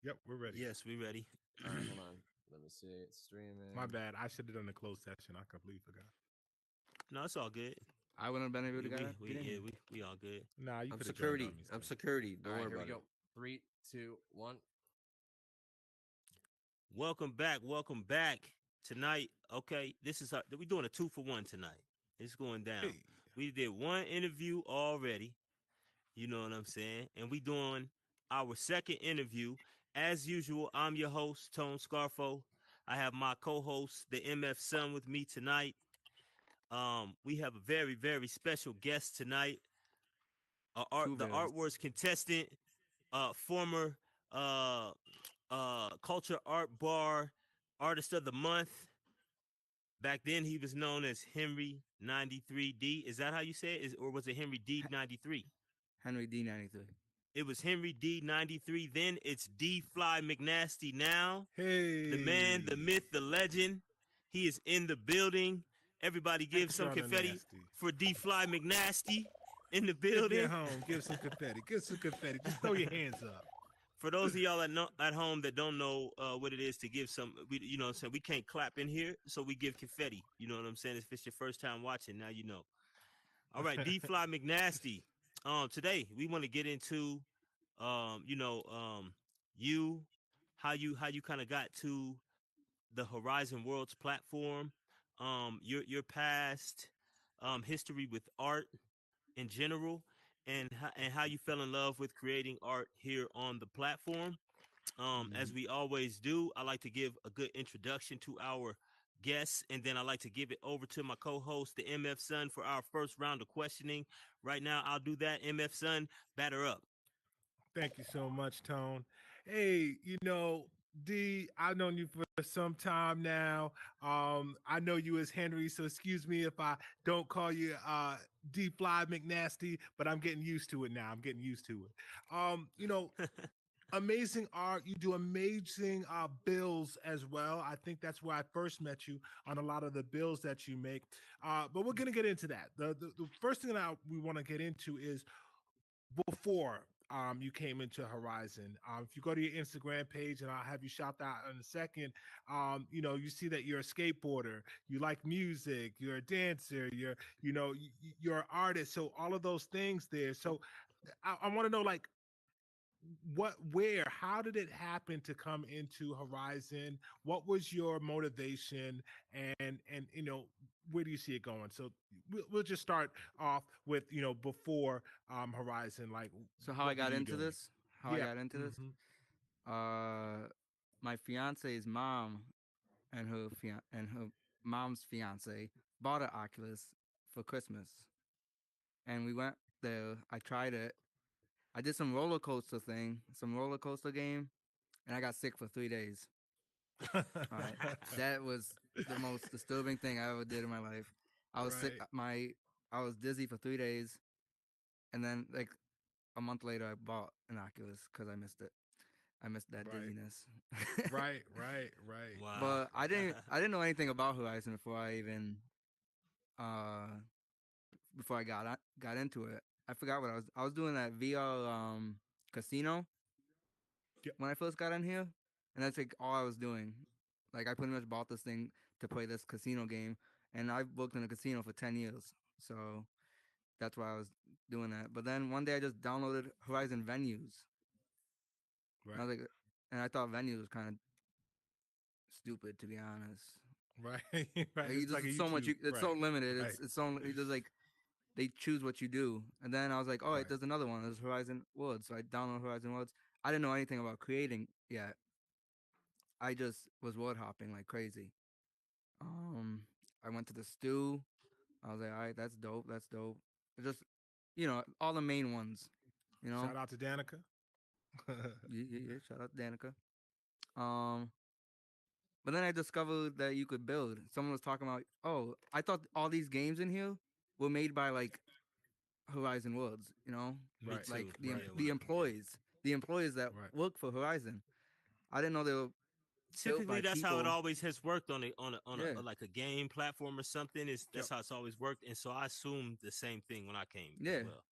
Yep, we're ready. Yes, we ready. All right, hold on. Let me see. It's My streaming. bad. I should have done the closed session. I completely forgot. No, it's all good. I wouldn't have been able to We get in yeah, here. we all good. Nah, you I'm could have joined security. on me I'm still. security. All Don't right, worry here we about it. go. 3, 2, 1. Welcome back. Welcome back. Tonight, okay, this is we doing a 2-for-1 tonight. It's going down. Hey, We did one interview already. You know what I'm saying? And we doing our second interview. As usual, I'm your host, Tone Skarfo. I have my co-host, the MF Sun, with me tonight. We have a very, very special guest tonight. The Two Art Veils. Wars contestant, former uh Culture Art Bar Artist of the Month. Back then, he was known as Henry 93D. Is that how you say it? Or was it Henry D 93? Henry D93. It was Henry D 93. Then it's DFlyMcNasty now. The man, the hey. myth, the legend. He is in the building. Everybody give Extra some on the confetti nasty. for DFlyMcNasty in the If you're building. home, give some confetti. Give some confetti. Just throw your hands up. For those of y'all at home that don't know what it is to give some, you know what I'm saying, we can't clap in here, so we give confetti. You know what I'm saying? If it's your first time watching, now you know. All right, DFlyMcNasty. Today we want to get into, you know, you, how you kind of got to the Horizon Worlds platform, your past, history with art in general, and how you fell in love with creating art here on the platform. As we always do, I like to give a good introduction to our guests, and then I like to give it over to my co-host, the MF Sun, for our first round of questioning. Right now, I'll do that. MF Sun, batter up. Thank you so much, Tone. Hey, D, I've known you for some time now. I know you as Henry, so excuse me if I don't call you D Fly McNasty, but I'm getting used to it now. I'm getting used to it. Amazing art. You do amazing bills as well. I think that's where I first met you on a lot of the bills that you make. But we're gonna get into that. The first thing that we want to get into is before you came into Horizon. If you go to your Instagram page, and I'll have you shout out in a second, you see that you're a skateboarder, you like music, you're a dancer, you're an artist. So all of those things there. So I want to know, like, how did it happen to come into Horizon? What was your motivation, and where do you see it going? So we'll just start off with before Horizon, like So how I what were got you into doing? this? How I Yeah. got into this? Hmm. My fiance's mom and her mom's fiance bought an Oculus for Christmas, and we went there. I tried it. I did some roller coaster game, and I got sick for 3 days. All right, that was the most disturbing thing I ever did in my life. I was sick. Right. I was dizzy for 3 days, and then like a month later, I bought an Oculus because I missed it. I missed that Right. dizziness. Right. Wow. But I didn't know anything about Horizon uh before I got into it. I forgot what I was doing that VR casino Yep. when I first got in here, and that's like all I was doing. Like I pretty much bought this thing to play this casino game, and I've worked in a casino for 10 years, so that's why I was doing that. But then one day I just downloaded Horizon Venues, and Right. I was like, and I thought Venues was kind of stupid, to be honest. Right. Right. Like It's like a so much. YouTube. It's Right. so limited. Right. It's so there's like they choose what you do, and then I was like, oh, wait, Right. there's another one. There's Horizon Worlds. So I downloaded Horizon Worlds. I didn't know anything about creating yet. I just was word hopping like crazy. Um, I went to the stew. I was like, all right, that's dope. That's dope. It just, all the main ones. You know, Shout out to Danica. yeah. Shout out to Danica. Um, but then I discovered that you could build. Someone was talking about, oh, I thought all these games in here were made by like Horizon Worlds, Me Right. like too. Right. Yeah. the employees that Right. work for Horizon. I didn't know they were built Typically, by that's how it people. always has worked on Yeah, a like a game platform or something. Is Yep. That's how it's always worked, and so I assumed the same thing when I came as yeah. well.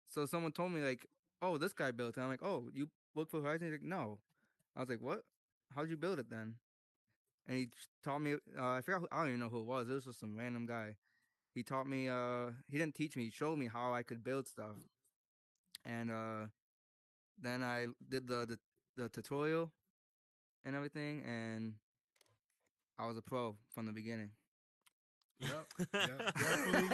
So someone told me like, oh, this guy built it. I'm like, oh, you work for Horizon? He's like, no. I was like, what? How'd you build it then? And he taught me. I forgot. I don't even know who it was. It was just some random guy. He taught me. He didn't teach me. He showed me how I could build stuff. And then I did the tutorial and everything, and I was a pro from the beginning. Yep, yep,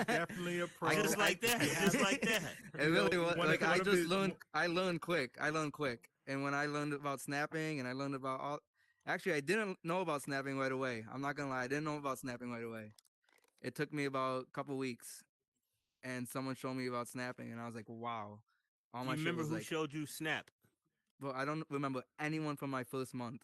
definitely a pro. Just like that, just like that. It really was like I just learned. One, I learned quick. And when I learned about snapping, and I learned about all. Actually, I didn't know about snapping right away. I'm not gonna lie. I didn't know about snapping right away. It took me about a couple weeks, and someone showed me about snapping, and I was like, wow. All Do my you shit remember was who like. showed you Snap? But I don't remember anyone from my first month.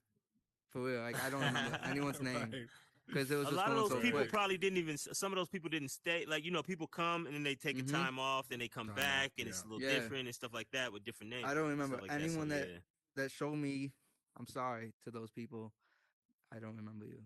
For real, like I don't remember anyone's name right. because it was A just lot of going those so people quick. probably didn't even. Some of those people didn't stay. Like people come and then they take a Mm-hmm. time off, then they come Time back, off, and yeah. it's a little Yeah, different and stuff like that with different names, I don't remember stuff like that. So anyone yeah. that showed me. I'm sorry to those people. I don't remember you.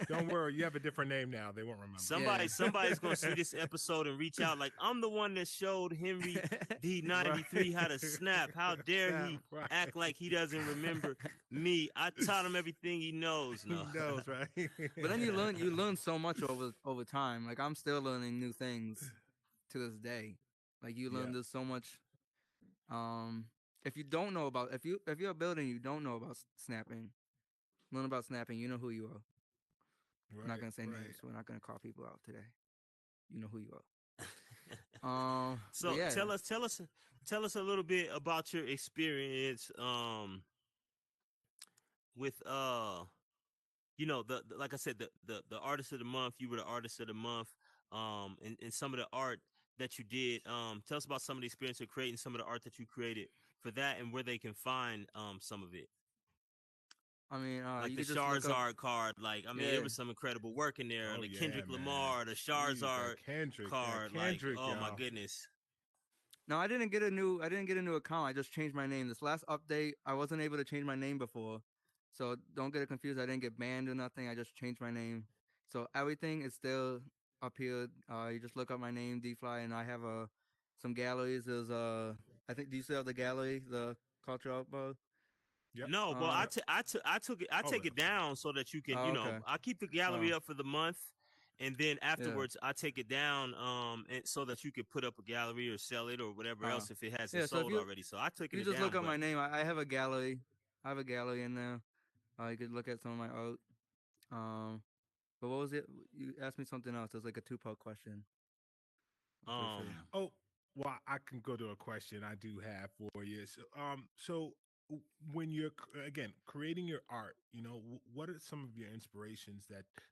Don't worry, you have a different name now. They won't remember. Yeah. Somebody's gonna see this episode and reach out like, I'm the one that showed Henry D93 how to snap. How dare Snap, he right. act like he doesn't remember me? I taught him everything he knows. He No. knows, right? But then you learn so much over time. Like I'm still learning new things to this day. Like you Yeah, learn there's so much. If you don't know about if you're a builder and you don't know about snapping, learn about snapping. You know who you are. I'm not right, gonna say right. names. We're not gonna call people out today. You know who you are. But So yeah. tell us a little bit about your experience with like I said, the artist of the month. You were the artist of the month, and some of the art that you did. Tell us about some of the experience of creating some of the art that you created for that, and where they can find some of it. I mean, Like you the could just look up. Charizard card. Like, I mean, Yeah. there was some incredible work in there. Oh The yeah, Kendrick man. Lamar, the Jeez, Charizard That card. Like, Kendrick, oh my y'all. goodness. No, I didn't get a new. I didn't get a new account. I just changed my name. This last update, I wasn't able to change my name before, so don't get it confused. I didn't get banned or nothing. I just changed my name, so everything is still up here. You just look up my name, DFly, and I have some galleries. There's I think do you still have the gallery, the culture outbound? Yep. No, well, Yep. I Oh, take it down so that you can, Oh, okay. I keep the Oh, gallery up for the month, and then yeah. afterwards I take it down, and so that you could put up a gallery or sell it or whatever Oh, else if it hasn't yeah. So if sold already. So I taken you it just look down, up but my name, I have a gallery. I have a gallery in there. You could look at some of my art. Um, but what was it? You asked me something else. It was like a two-part question. I'm pretty sure. um, oh, well, I can go to a question I do have for you. When you're again creating your art, what are some of your inspirations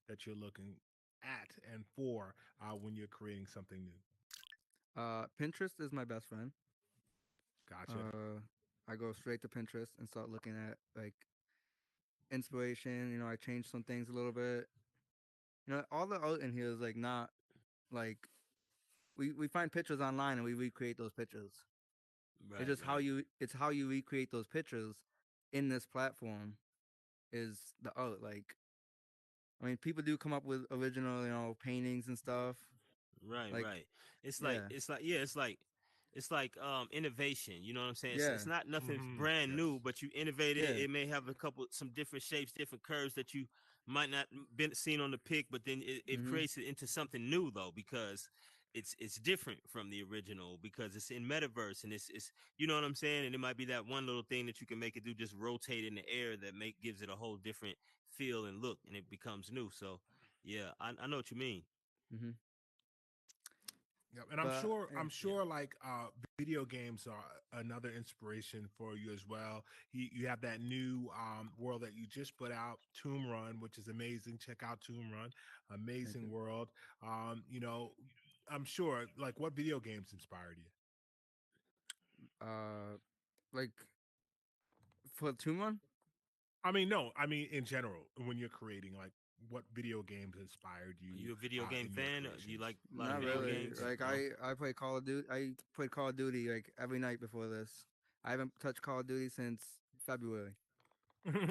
that you're looking at and for when you're creating something new? Pinterest is my best friend. Gotcha. Uh, I go straight to Pinterest and start looking at like inspiration. I change some things a little bit. All the art in here is like not like we find pictures online and we recreate those pictures. It's right, just right, how you recreate those pictures in this platform is the art. Like I mean, people do come up with original, paintings and stuff. right, Like right. yeah, Yeah, it's like innovation. You know what I'm saying? yeah, It's not nothing brand Yes. new, but you innovated it. yeah. It may have some different shapes, different curves that you might not been seen on the pic, but then it Mhm, creates it into something new though, because it's different from the original because it's in metaverse and it's you know what I'm saying, and it might be that one little thing that you can make it do, just rotate in the air, that gives it a whole different feel and look, and it becomes new. So yeah, I know what you mean. mhm. Yep. And I'm But sure yeah. I'm sure like video games are another inspiration for you as well. You have that new world that you just put out, Tomb Run, which is amazing. Check out Tomb Run, Thank amazing you. world. I'm sure like what video games inspired you? Uh, like for Tumon, I mean, no, I mean in general when you're creating, like what video games inspired Are you you a video game in your fan? Do you creations? like a lot of not video really. games? Like No. I play Call of Duty. I played Call of Duty like every night before this. I haven't touched Call of Duty since February,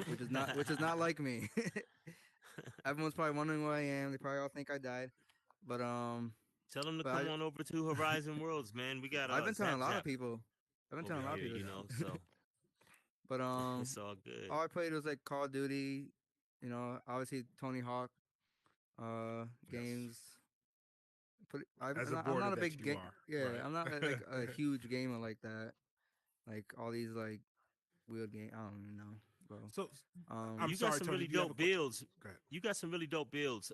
which is not like me. Everyone's probably wondering where I am. They probably all think I died, but Tell them to but come on over to Horizon Worlds, man. We got I've been telling a Zap lot of Zap people. I've been over telling a lot of here, people you that. know. So But It's all good. all I played was like Call of Duty, obviously Tony Hawk Yes. games. As a I'm not border a that big you game. are. Yeah, I'm not like a Right. huge gamer like that. Like all these like weird game. I don't even know, bro. So I'm You got sorry, some Tony. really Do you have a dope question? builds. Go ahead. You got some really dope builds.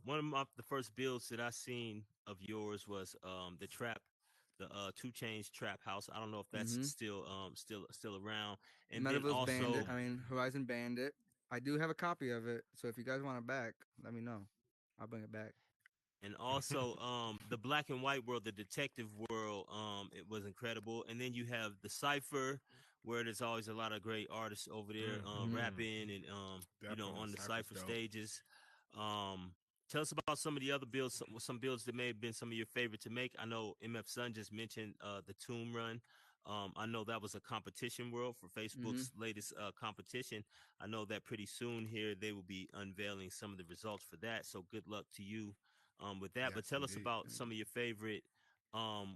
One of the first builds that I seen of yours was the trap, the Two Chains trap house. I don't know if that's Mm-hmm. still around. And then Metaverse Bandit. also I mean Horizon Bandit. I do have a copy of it, so if you guys want it back, let me know. I'll bring it back. the black and white world, the detective world, it was incredible. And then you have the cipher, where there's always a lot of great artists over there Mm-hmm. rapping and Definitely. on the Cypher's cipher dope. stages. um Tell us about some of the other builds, some builds that may have been some of your favorite to make. I know MF Sun just mentioned the Tomb Run. I know that was a competition world for Mm-hmm. Facebook's latest competition. I know that pretty soon here they will be unveiling some of the results for that, so good luck to you with that. But Yes, tell us indeed. about some of your favorite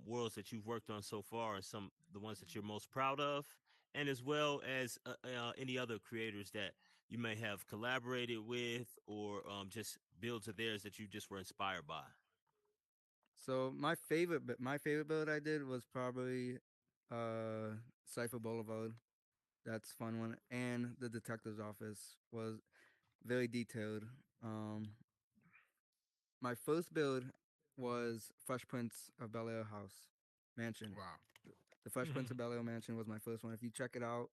worlds that you've worked on so far, and some the ones that you're most proud of, and as well as any other creators that you may have collaborated with, or just builds of theirs that you just were inspired by. So my favorite build I did was probably uh Cypher Boulevard. That's a fun one. And the detective's office was very detailed. Um my first build was Fresh Prince of Bel Air house mansion. Wow. The Fresh Prince of Bel Air mansion was my first one. If you check it out,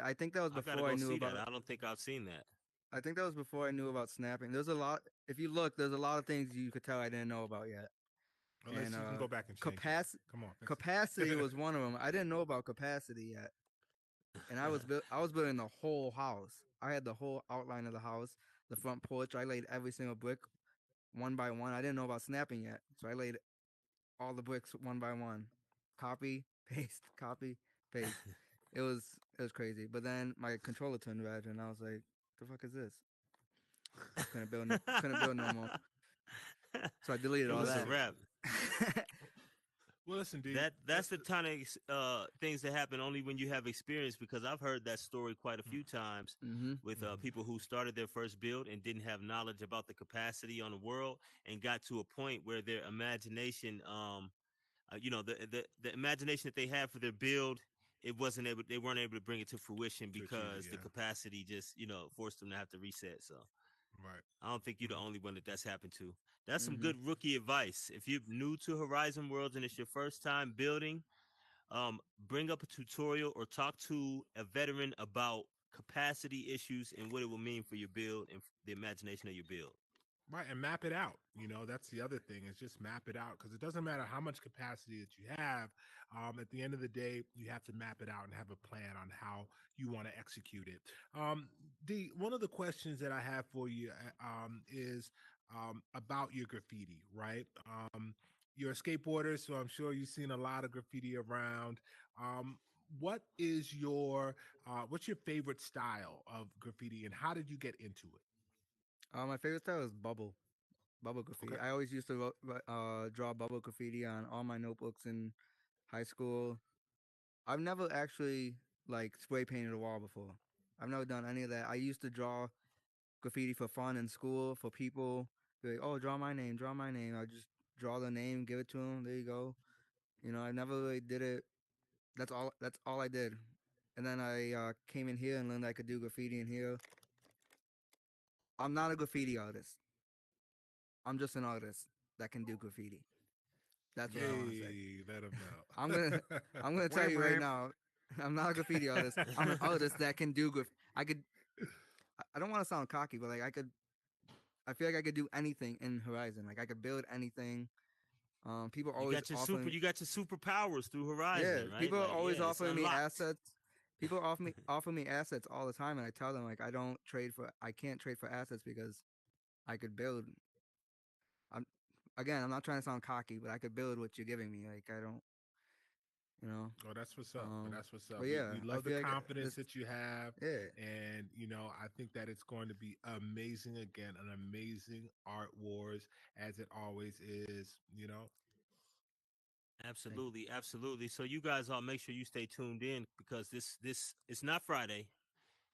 I think that was I gotta before I go knew see that. about I don't think I've seen that. I think that was before I knew about snapping. There's a lot if you look, there's a lot of things you could tell I didn't know about yet. Unless And you can go back and change it. capacity Come on, fix capacity it. was one of them. I didn't know about capacity yet. And I was building the whole house. I had the whole outline of the house, the front porch. I laid every single brick one by one. I didn't know about snapping yet, so I laid all the bricks one by one. Copy, paste, copy, paste. It was crazy. But then my controller turned red, and I was like, "The fuck is this?" Couldn't build no more. So I deleted It Well, all was a that. listen. wrap. Well, listen, D. That's the kind of things that happen only when you have experience, because I've heard that story quite a few times Mm-hmm. with people who started their first build and didn't have knowledge about the capacity on the world, and got to a point where their imagination, the imagination that they had for their build, they weren't able to bring it to fruition To achieve it, because the yeah. capacity just forced them to have to reset. So Right. I don't think you're the Mhm. only one that's happened to. That's some Mm-hmm. good rookie advice. If you're new to Horizon Worlds and it's your first time building, bring up a tutorial or talk to a veteran about capacity issues and what it will mean for your build and the imagination of your build. Right, and map it out. That's the other thing, is just map it out, because it doesn't matter how much capacity that you have. At the end of the day, you have to map it out and have a plan on how you want to execute it. D, one of the questions that I have for you is about your graffiti, right? You're a skateboarder, so I'm sure you've seen a lot of graffiti around. Um, what is what's your favorite style of graffiti, and how did you get into it? My favorite style is bubble Okay. graffiti. I always used to draw bubble graffiti on all my notebooks in high school. I've never actually like spray painted a wall before. I've never done any of that. I used to draw graffiti for fun in school for people. Be like, oh, draw my name, draw my name. I just draw the name, give it to them. There you go. I never really did it. That's all I did. And then I came in here and learned I could do graffiti in here. I'm not a graffiti artist. I'm just an artist that can do graffiti. That's what I want to say. Yay, let him I'm gonna know. I'm gonna tell Wham, you right wham. now. I'm not a graffiti artist. I'm an artist that can do I could. I don't want to sound cocky, but like I could. I feel like I could do anything in Horizon. Like I could build anything. People always offering. You got your superpowers through Yeah, Horizon, right? people are Like, yeah, always it's offering me unlocked. assets. People offer me assets all the time, and I tell them like I can't trade for assets because I could build. I'm again, I'm not trying to sound cocky, but I could build what you're giving me. Like I don't, you know. Oh, that's what's up. That's what's up. But We yeah, we I love the feel like confidence this. that you have, Yeah, and I think that it's going to be amazing again, an amazing art wars as it always is. Absolutely, absolutely. So you guys all make sure you stay tuned in because this it's not Friday.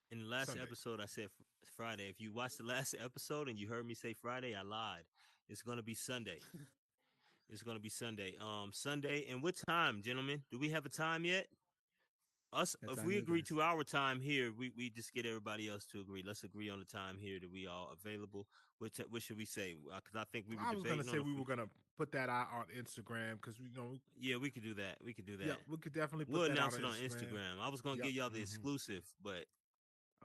In the last Sunday. episode, I said Friday. If you watched the last episode and you heard me say Friday, I lied. It's gonna be Sunday. It's gonna be Sunday. Sunday. And what time, gentlemen? Do we have a time yet? Us, That's if on we you agree guys. to our time here, we just get everybody else to agree. Let's agree on the time here that we all available. What should we say? Because I think we were I was gonna debating say on. we were gonna put that out on Instagram because Yeah, we could do that. We could do yeah, that. we could definitely We'll put that out announce on it on Instagram. Instagram. I was gonna Yep. give y'all the Mhm. exclusive, but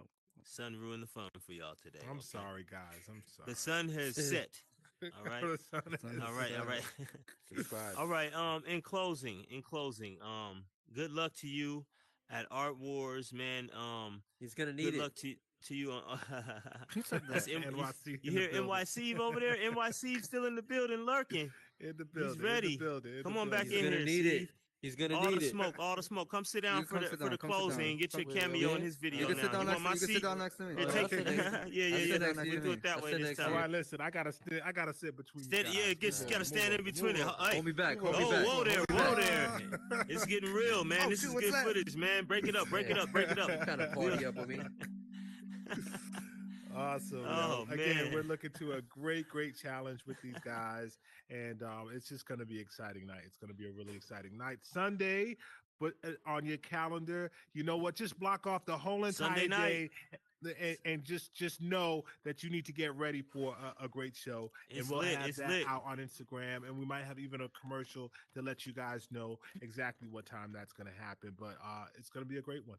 Oh, Sun ruined the fun for y'all today. I'm Okay, sorry, guys. I'm the sorry. sun has set. All right. The sun The sun is All right, all set. right. Subscribe. All right. In closing, good luck to you at Art Wars, man. He's gonna need Good it. luck to you on who said that's that? NYC you in the hear building. NYC over there? NYC still in the building lurking. In the He's building. ready. In the building. In Come the on back He's building. in gonna here, need it. Steve. He's gonna All need the it. smoke, all the smoke. Come sit down You for come the sit for down. the Come sit closing down. and get your Come with cameo me. in his You video can sit now. down You next. want my You can sit seat? down next to me. Here, Oh, take I'll sit it. next- Yeah, I'll yeah, sit yeah. next to We'll you. do it that I'll way sit this next to All time. you. right, listen. I gotta sit between. Steady, you yeah, guys. just Move gotta over, stand move in over, between move it. over. Hey, Hold me back. Move Hold me over, oh, back. move whoa over, there, move whoa over. there. It's getting real, man. Oh This shoot! is What's good that? footage, man. Break it up, break it Yeah. up, break it up. You kind of party up with me. Awesome, yo. Oh Again, man. we're looking to a great challenge with these guys, and it's just going to be an exciting night. It's going to be a really exciting night. Sunday, but on your calendar, you know what? Just block off the whole Sunday entire night. day, and just know that you need to get ready for a great show. And It's we'll lit. have It's that lit. out on Instagram, and we might have even a commercial to let you guys know exactly what time that's going to happen. But it's going to be a great one.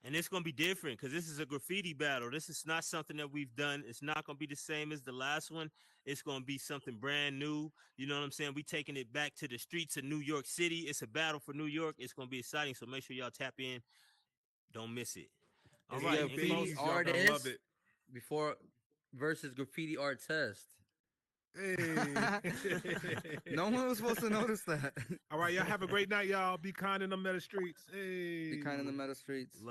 And it's gonna be different because this is a graffiti battle. This is not something that we've done. It's not gonna be the same as the last one. It's gonna be something brand new. You know what I'm saying? We taking it back to the streets of New York City. It's a battle for New York. It's gonna be exciting. So make sure y'all tap in. Don't miss it. All It's right. Hey, In graffiti babies, close, y'all gonna love artist it. before versus graffiti art test. Hey. No one was supposed to notice that. All right, y'all have a great night, y'all. Be kind in the meta streets. Hey. Be kind in the meta streets.